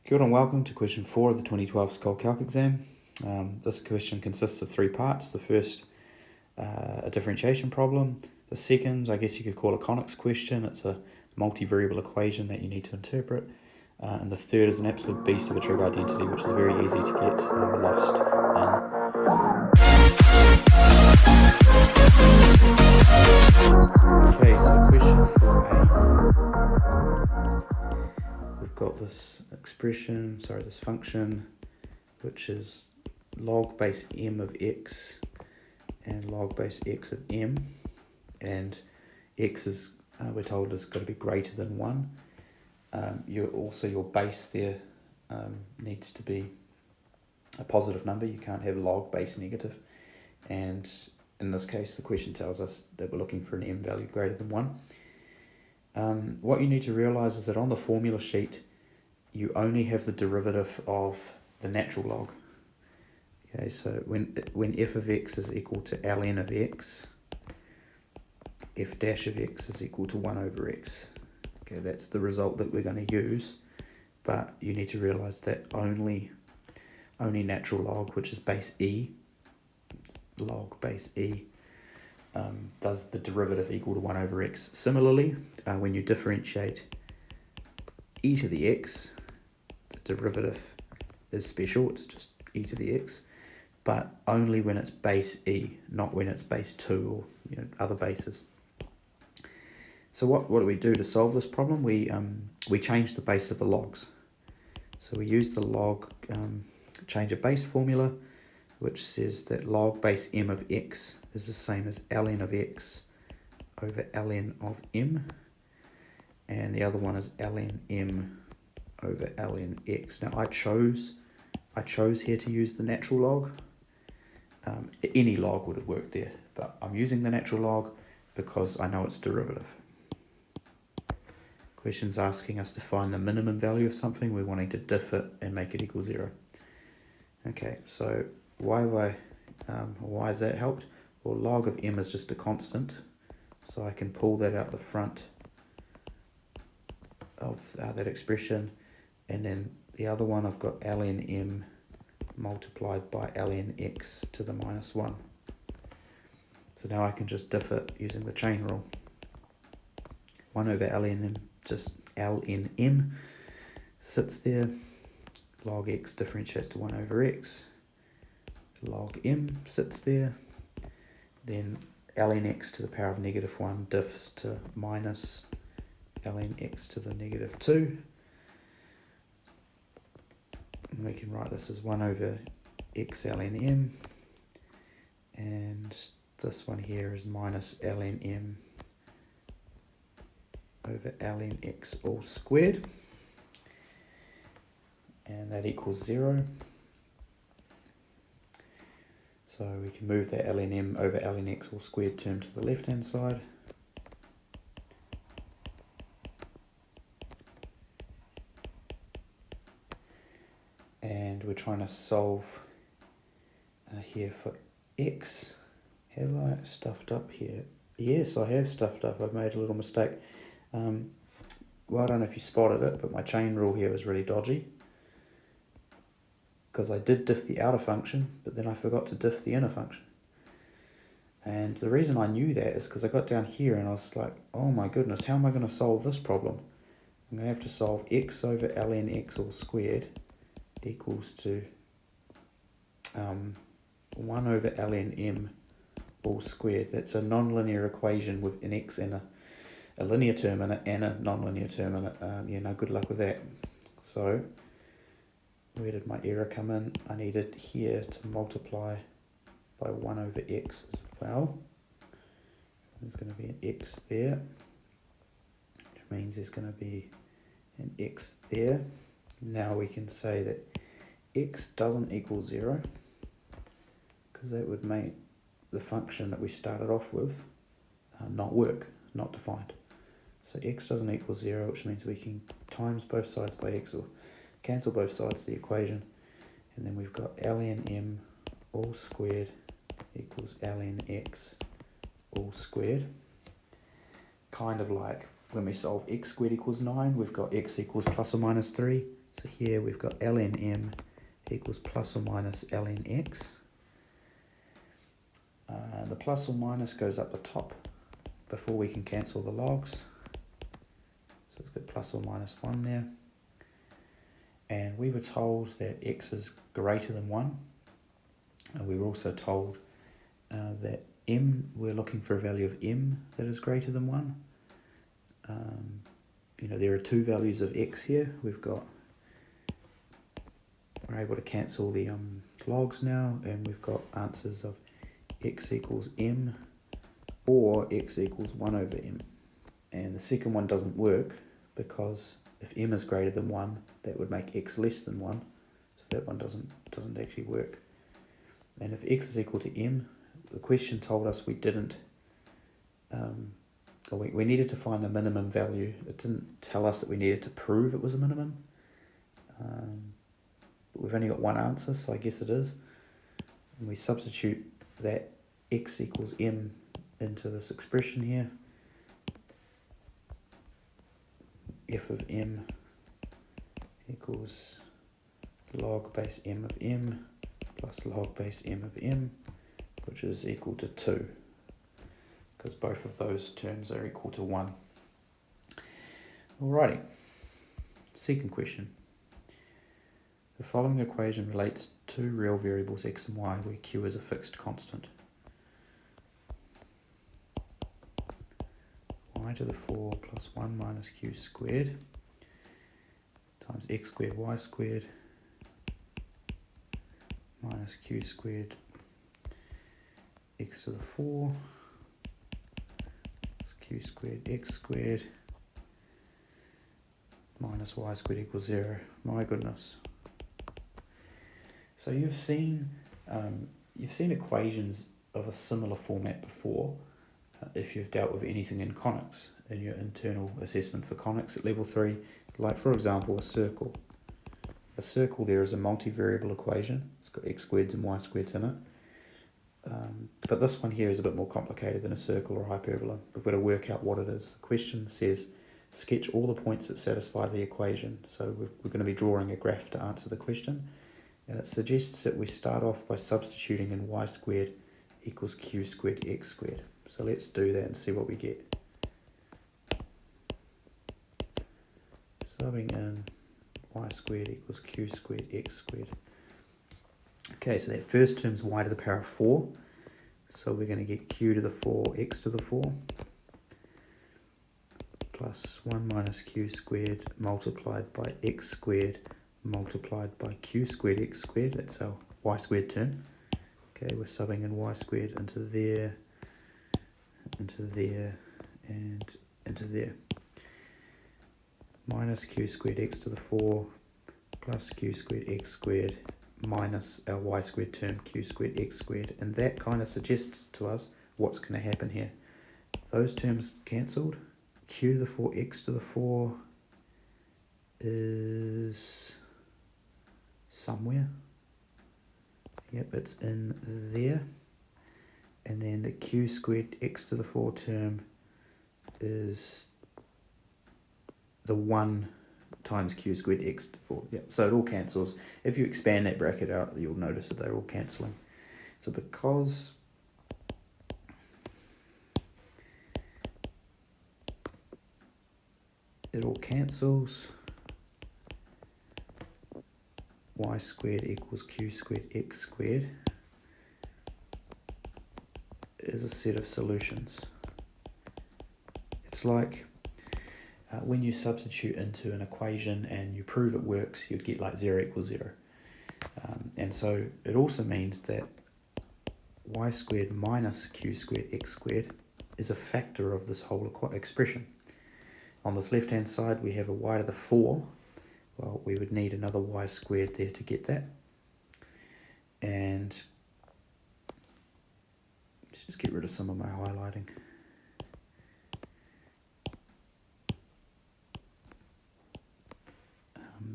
Kia ora and welcome to question 4 of the 2012 School Calc exam. This question consists of 3 parts. The first, a differentiation problem. The second, I guess you could call a conics question. It's a multivariable equation that you need to interpret. And the third is an absolute beast of a trig identity, which is very easy to get lost in. Okay, so question 4a. We've got this this function, which is log base m of x and log base x of m, and x is, we're told, is going to be greater than 1. Your base there needs to be a positive number. You can't have log base negative, and in this case the question tells us that we're looking for an m value greater than 1. What you need to realize is that on the formula sheet you only have the derivative of the natural log. Okay, so when f of x is equal to ln of x, f dash of x is equal to 1 over x. Okay, that's the result that we're going to use, but you need to realize that only natural log, which is base e, log base e, does the derivative equal to 1 over x. Similarly, when you differentiate e to the x, the derivative is special, it's just e to the x, but only when it's base e, not when it's base 2 or other bases. So what do we do to solve this problem? We change the base of the logs. So we use the log change of base formula, which says that log base m of x is the same as ln of x over ln of m, and the other one is ln m over ln x. Now I chose here to use the natural log. Any log would have worked there, but I'm using the natural log because I know its derivative. Question's asking us to find the minimum value of something. We're wanting to diff it and make it equal 0. Okay, so why has that helped? Well, log of m is just a constant, so I can pull that out the front of that expression, and then the other one I've got ln m multiplied by ln x to the minus 1. So now I can just diff it using the chain rule. 1 over ln m, just ln m sits there, log x differentiates to 1 over x, log m sits there, then ln x to the power of negative 1 diffs to minus ln x to the negative 2. And we can write this as 1 over x ln m, and this one here is minus ln m over ln x all squared, and that equals 0. So we can move that ln m over ln x all squared term to the left hand side. And we're trying to solve here for x. Have I stuffed up here? Yes, I have stuffed up. I've made a little mistake. Well, I don't know if you spotted it, but my chain rule here was really dodgy, because I did diff the outer function, but then I forgot to diff the inner function. And the reason I knew that is because I got down here and I was like, oh my goodness, how am I going to solve this problem? I'm going to have to solve x over ln x all squared equals to 1 over ln m all squared. That's a nonlinear equation with an x and a linear term in it and a nonlinear term in it. No good luck with that. So where did my error come in? I needed here to multiply by 1 over x as well. There's going to be an x there, which means there's going to be an x there. Now we can say that x doesn't equal 0, because that would make the function that we started off with not work, not defined. So x doesn't equal 0, which means we can times both sides by x or cancel both sides of the equation, and then we've got ln m all squared equals ln x all squared. Kind of like when we solve x squared equals 9, we've got x equals plus or minus 3. So here we've got ln m equals plus or minus ln x. The plus or minus goes up the top before we can cancel the logs. So let's get plus or minus 1 there. And we were told that x is greater than 1. And we were also told that m, we're looking for a value of m that is greater than 1. There are two values of x here. We're able to cancel the logs now, and we've got answers of x equals m or x equals 1 over m. And the second one doesn't work because if m is greater than 1, that would make x less than 1. So that one doesn't actually work. And if x is equal to m, the question told us we didn't, we needed to find the minimum value. It didn't tell us that we needed to prove it was a minimum. But we've only got one answer, so I guess it is. And we substitute that x equals m into this expression here. F of m equals log base m of m plus log base m of m, which is equal to 2, because both of those terms are equal to 1. Alrighty, second question. The following equation relates two real variables x and y where q is a fixed constant. Y to the 4 plus 1 minus q squared times x squared y squared minus q squared x to the 4 plus q squared x squared minus y squared equals 0. My goodness. So you've seen equations of a similar format before if you've dealt with anything in conics in your internal assessment for conics at level 3, like for example a circle. A circle there is a multivariable equation. It's got x squareds and y squareds in it. But this one here is a bit more complicated than a circle or hyperbola. We've got to work out what it is. The question says sketch all the points that satisfy the equation. So we're going to be drawing a graph to answer the question. And it suggests that we start off by substituting in y squared equals q squared x squared. So let's do that and see what we get. Subbing in y squared equals q squared x squared. Okay, so that first term is y to the power of 4. So we're going to get q to the 4 x to the 4 plus 1 minus q squared multiplied by x squared multiplied by q squared x squared. That's our y squared term. Okay, we're subbing in y squared into there, and into there. Minus q squared x to the 4 plus q squared x squared minus our y squared term q squared x squared. And that kind of suggests to us what's going to happen here. Those terms cancelled. Q to the 4 x to the 4 is somewhere. Yep, it's in there. And then the q squared x to the 4 term is the 1 times q squared x to the 4. Yep, so it all cancels. If you expand that bracket out, you'll notice that they're all cancelling. So because it all cancels, y squared equals q squared x squared is a set of solutions. It's like when you substitute into an equation and you prove it works, you'd get like 0 equals 0. And so it also means that y squared minus q squared x squared is a factor of this whole expression. On this left hand side we have a y to the 4. Well, we would need another y squared there to get that. And let's just get rid of some of my highlighting.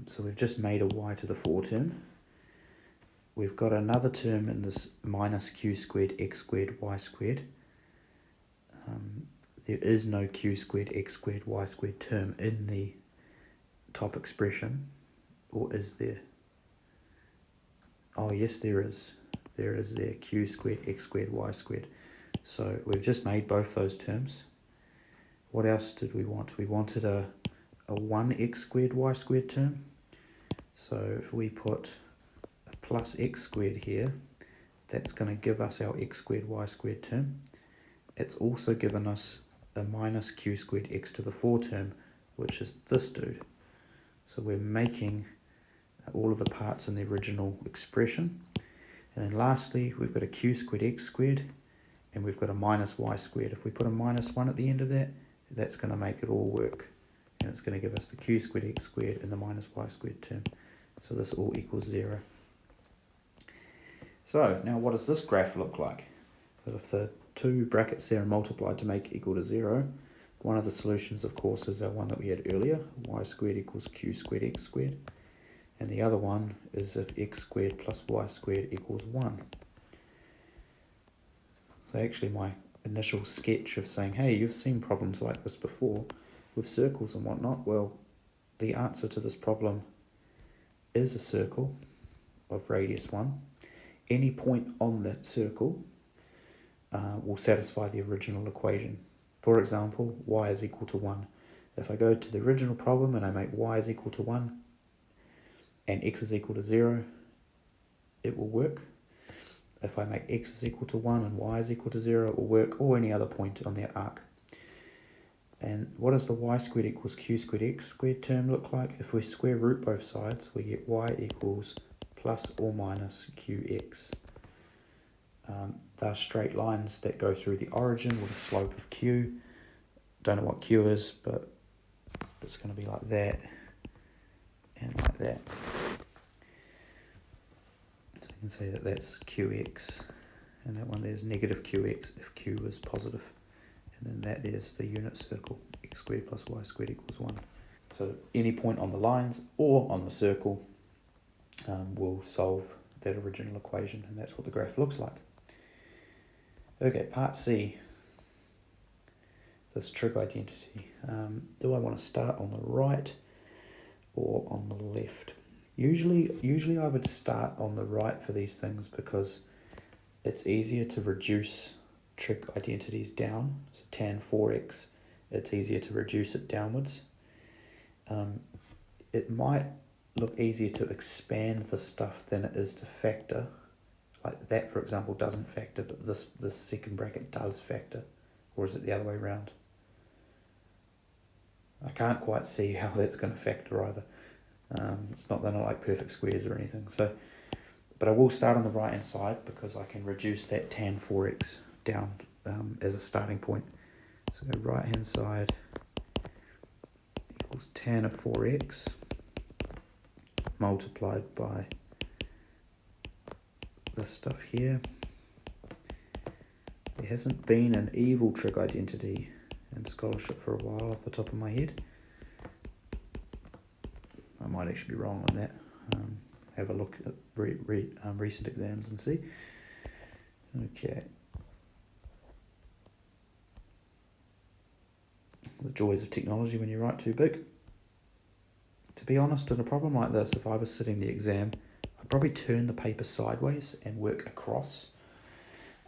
So we've just made a y to the 4 term. We've got another term in this minus q squared x squared y squared. There is no q squared x squared y squared term in the top expression. Or is there? Oh yes, there is. There is there, q squared, x squared, y squared. So we've just made both those terms. What else did we want? We wanted a 1x squared y squared term. So if we put a plus x squared here, that's going to give us our x squared y squared term. It's also given us a minus q squared x to the 4 term, which is this dude. So we're making all of the parts in the original expression. And then lastly, we've got a q squared x squared, and we've got a minus y squared. If we put a minus 1 at the end of that, that's going to make it all work. And it's going to give us the q squared x squared and the minus y squared term. So this all equals 0. So now what does this graph look like? But if the two brackets there are multiplied to make equal to 0, one of the solutions, of course, is our one that we had earlier, y squared equals q squared x squared. And the other one is if x squared plus y squared equals 1. So actually my initial sketch of saying, hey, you've seen problems like this before with circles and whatnot. Well, the answer to this problem is a circle of radius 1. Any point on that circle will satisfy the original equation. For example, y is equal to 1. If I go to the original problem and I make y is equal to 1 and x is equal to 0, it will work. If I make x is equal to 1 and y is equal to 0, it will work, or any other point on that arc. And what does the y squared equals q squared x squared term look like? If we square root both sides, we get y equals plus or minus qx. They're straight lines that go through the origin with a slope of q. Don't know what q is, but it's going to be like that and like that. So you can say that that's qx, and that one there's negative qx if q is positive. And then that there's the unit circle, x squared plus y squared equals 1. So any point on the lines or on the circle will solve that original equation, and that's what the graph looks like. Okay, part C, this trig identity. Do I want to start on the right or on the left? Usually I would start on the right for these things because it's easier to reduce trig identities down. So tan 4x, it's easier to reduce it downwards. It might look easier to expand the stuff than it is to factor. Like that, for example, doesn't factor, but this second bracket does factor. Or is it the other way around? I can't quite see how that's going to factor either. It's not that I like perfect squares or anything. So, but I will start on the right hand side because I can reduce that tan 4x down as a starting point. So right hand side equals tan of 4x multiplied by this stuff here. There hasn't been an evil trig identity in scholarship for a while off the top of my head. I might actually be wrong on that. Have a look at recent exams and see. Okay. The joys of technology when you write too big. To be honest, in a problem like this, if I was sitting the exam, I'd probably turn the paper sideways and work across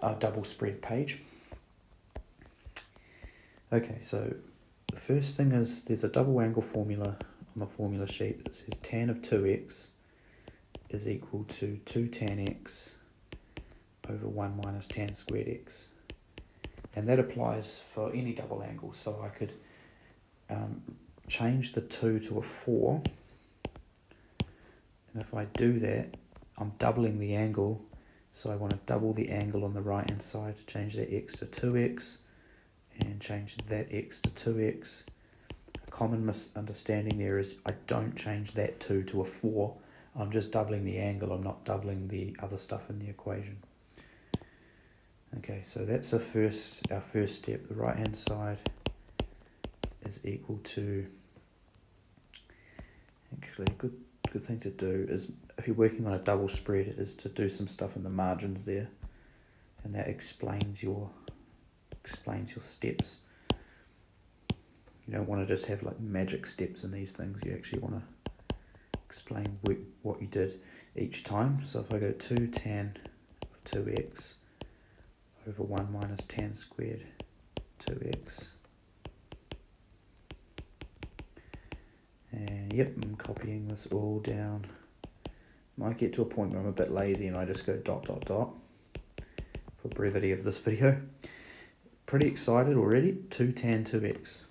a double spread page. Okay, so the first thing is there's a double angle formula on the formula sheet that says tan of 2x is equal to 2 tan x over 1 minus tan squared x. And that applies for any double angle. So I could change the 2 to a 4. And if I do that, I'm doubling the angle. So I want to double the angle on the right hand side, change that x to 2x and change that x to 2x. A common misunderstanding there is I don't change that 2 to a 4. I'm just doubling the angle. I'm not doubling the other stuff in the equation. Okay, so that's our first step. The right hand side is equal to, actually a good thing to do is, if you're working on a double spread, is to do some stuff in the margins there, and that explains your steps. You don't want to just have like magic steps in these things. You actually want to explain what you did each time. So if I go 2 tan of 2x over 1 minus tan squared 2x, and yep, I'm copying this all down. Might get to a point where I'm a bit lazy and I just go dot dot dot for brevity of this video. Pretty excited already. 2 tan 2x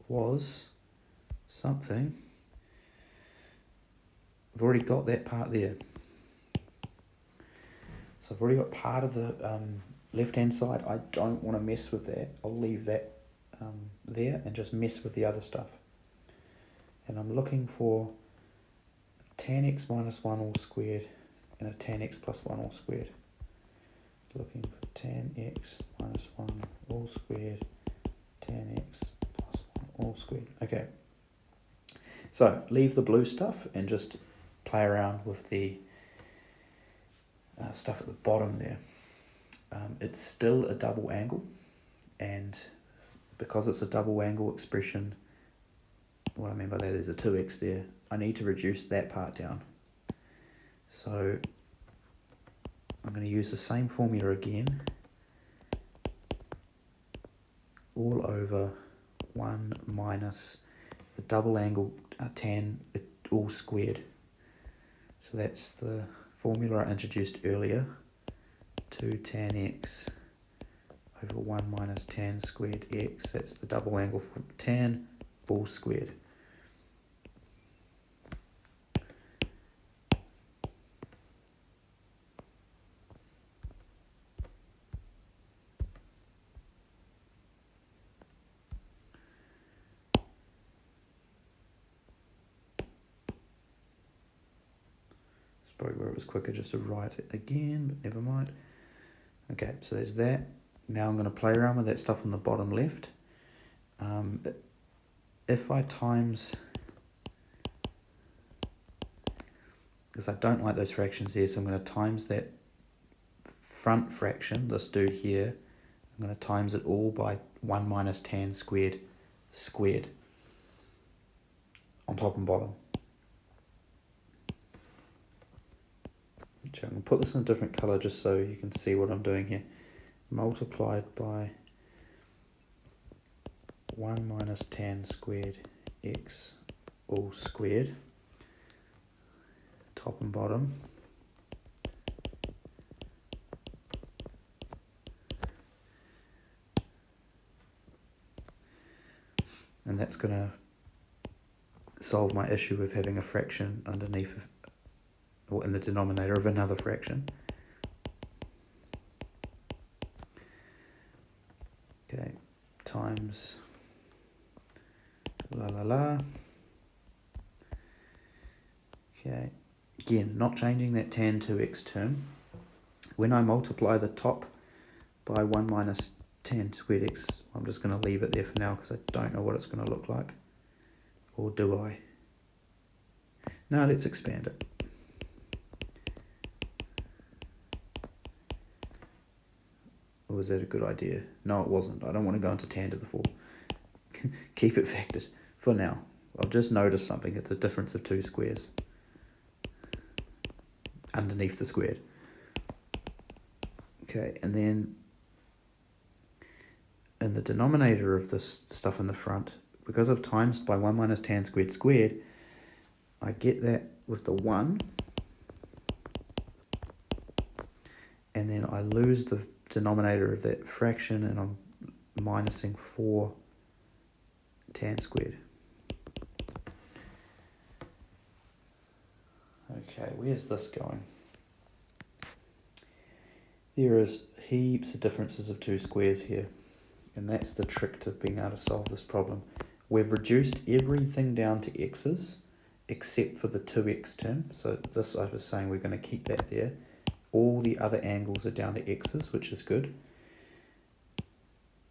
was something. I've already got that part there. So I've already got part of the left hand side. I don't want to mess with that. I'll leave that there and just mess with the other stuff. And I'm looking for tan x minus 1 all squared and a tan x plus 1 all squared. Looking for tan x minus 1 all squared, tan x plus 1 all squared. Okay, so leave the blue stuff and just play around with the stuff at the bottom there. It's still a double angle, and because it's a double angle expression, what I mean by that is a 2x there, I need to reduce that part down. So I'm going to use the same formula again, all over 1 minus the double angle tan all squared. So that's the formula I introduced earlier, 2 tan x over 1 minus tan squared x, that's the double angle for tan all squared. Probably where it was quicker just to write it again, but never mind. Okay, so there's that. Now I'm going to play around with that stuff on the bottom left. If I times, because I don't like those fractions there, so I'm going to times that front fraction, this dude here, I'm going to times it all by 1 minus tan squared on top and bottom. I'm going to put this in a different colour just so you can see what I'm doing here. Multiplied by 1 minus tan squared x all squared, top and bottom. And that's going to solve my issue of having a fraction underneath or in the denominator of another fraction. Okay, times Okay, again, not changing that tan 2x term. When I multiply the top by 1 minus tan squared x, I'm just going to leave it there for now because I don't know what it's going to look like. Or do I? No, let's expand it. Or was that a good idea? No, it wasn't. I don't want to go into tan to the 4. Keep it factored for now. I've just noticed something. It's a difference of 2 squares underneath the squared. Okay, and then in the denominator of this stuff in the front, because I've times by 1 minus tan squared, I get that with the 1, and then I lose the denominator of that fraction, and I'm minusing 4 tan squared. Okay, where's this going? There is heaps of differences of 2 squares here, and that's the trick to being able to solve this problem. We've reduced everything down to x's except for the 2x term, so this I was saying we're going to keep that there. All the other angles are down to x's, which is good.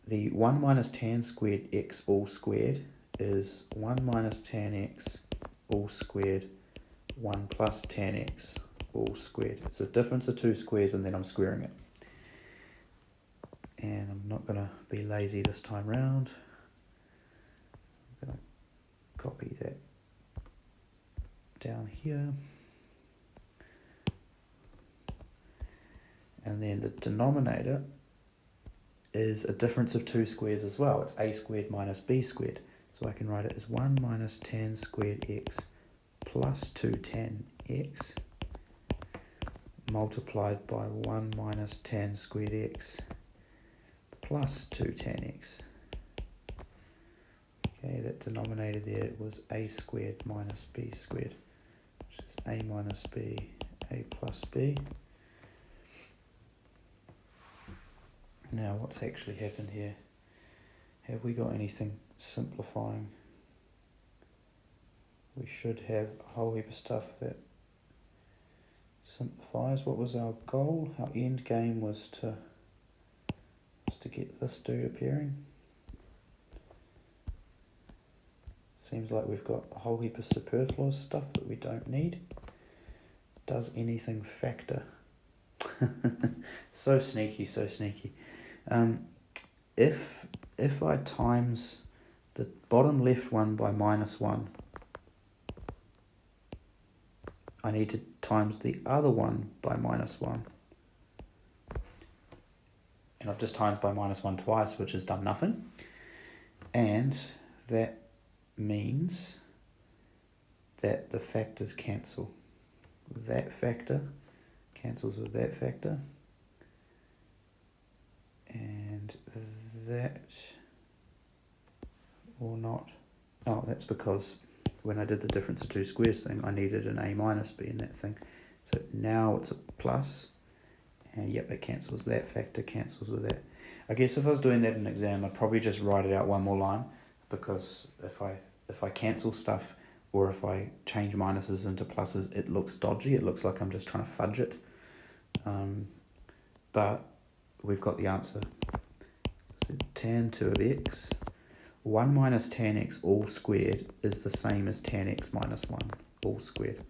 The 1 minus tan squared x all squared is 1 minus tan x all squared 1 plus tan x all squared. It's a difference of 2 squares and then I'm squaring it. And I'm not going to be lazy this time round. I'm going to copy that down here. And then the denominator is a difference of two squares as well. It's a squared minus b squared. So I can write it as 1 minus tan squared x plus 2 tan x multiplied by 1 minus tan squared x plus 2 tan x. Okay, that denominator there was a squared minus b squared, which is a minus b, a plus b. Now what's actually happened here? Have we got anything simplifying? We should have a whole heap of stuff that simplifies. What was our goal? Our end game was to get this dude appearing. Seems like we've got a whole heap of superfluous stuff that we don't need. Does anything factor? So sneaky, so sneaky. If I times the bottom left one by minus 1, I need to times the other one by minus 1. And I've just times by minus 1 twice, which has done nothing. And that means that the factors cancel. That factor cancels with that factor. And that or not. Oh, that's because when I did the difference of two squares thing, I needed an a minus b in that thing. So now it's a plus, and yep, it cancels. That factor cancels with that. I guess if I was doing that in an exam, I'd probably just write it out one more line, because if I cancel stuff or if I change minuses into pluses, it looks dodgy. It looks like I'm just trying to fudge it. But we've got the answer. So tan 2 of x, 1 minus tan x all squared is the same as tan x minus 1 all squared.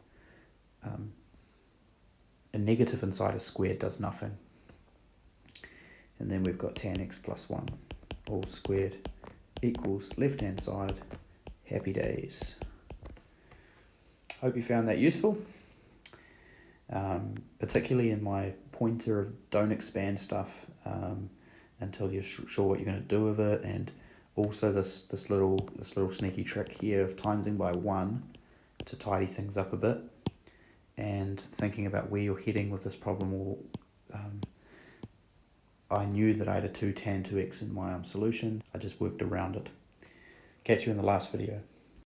A negative inside a square does nothing. And then we've got tan x plus 1 all squared equals left hand side. Happy days. Hope you found that useful. Particularly in my pointer of don't expand stuff until you're sure what you're going to do with it, and also this little sneaky trick here of timesing by 1 to tidy things up a bit, and thinking about where you're heading with this problem. I knew that I had a 2 tan 2x in my solution. I just worked around it. Catch you in the last video.